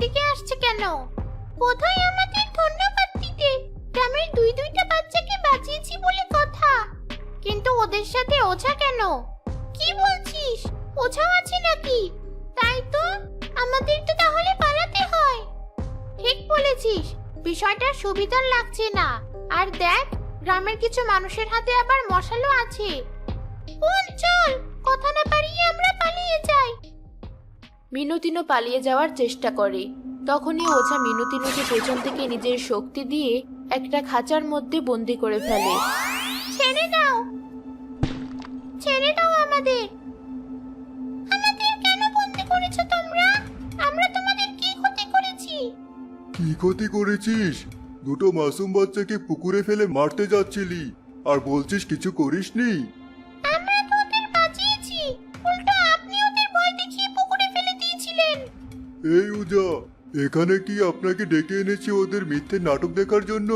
এদিকে আসছে কেন? বোধহয় আমাদের ধন্যবাদ দিতে। গ্রামের দুইটা বাচ্চাকে বাঁচিয়েছি বলে কথা। কিন্তু ওদের সাথে ওঝা কেন? কি বলছিস? ওঝাও আছে নাকি? তাই তো, আমাদের তো তাহলে পালাতে হয়। ঠিক বলেছিস, বিষয়টা সুবিধার লাগছে না। আর দেখ, গ্রামের কিছু মানুষের হাতে আবার মশালও আছে। বোন চল, কথা না পারিয়ে আমরা পালিয়ে যাই। মিনুতিনও পালিয়ে যাওয়ার চেষ্টা করে। তখনই ওঝা মিনুতিনুকে পেছন থেকে নিজের শক্তি দিয়ে একটা খাঁচার মধ্যে বন্দি করে ফেলে। ছেড়ে দাও, ছেড়ে দাও আমাদের। আমাদের কেন বন্দি করেছো তোমরা? আমরা তোমাদের কি ক্ষতি করেছি? কি ক্ষতি করেছিস? দুটো মাসুম বাচ্চাকে পুকুরে ফেলে মারতে যাচ্ছিলি, আর বলছিস কিছু করিসনি? আমরা তো ওদের বাঁচিয়েছি, উল্টো আপনি ওদের ভয় দেখিয়ে পুকুরে ফেলে দিয়েছিলেন। এই উজা, এখানে কি আপনাকে ডেকে এনেছি ওদের মিথ্যে নাটক দেখার জন্য?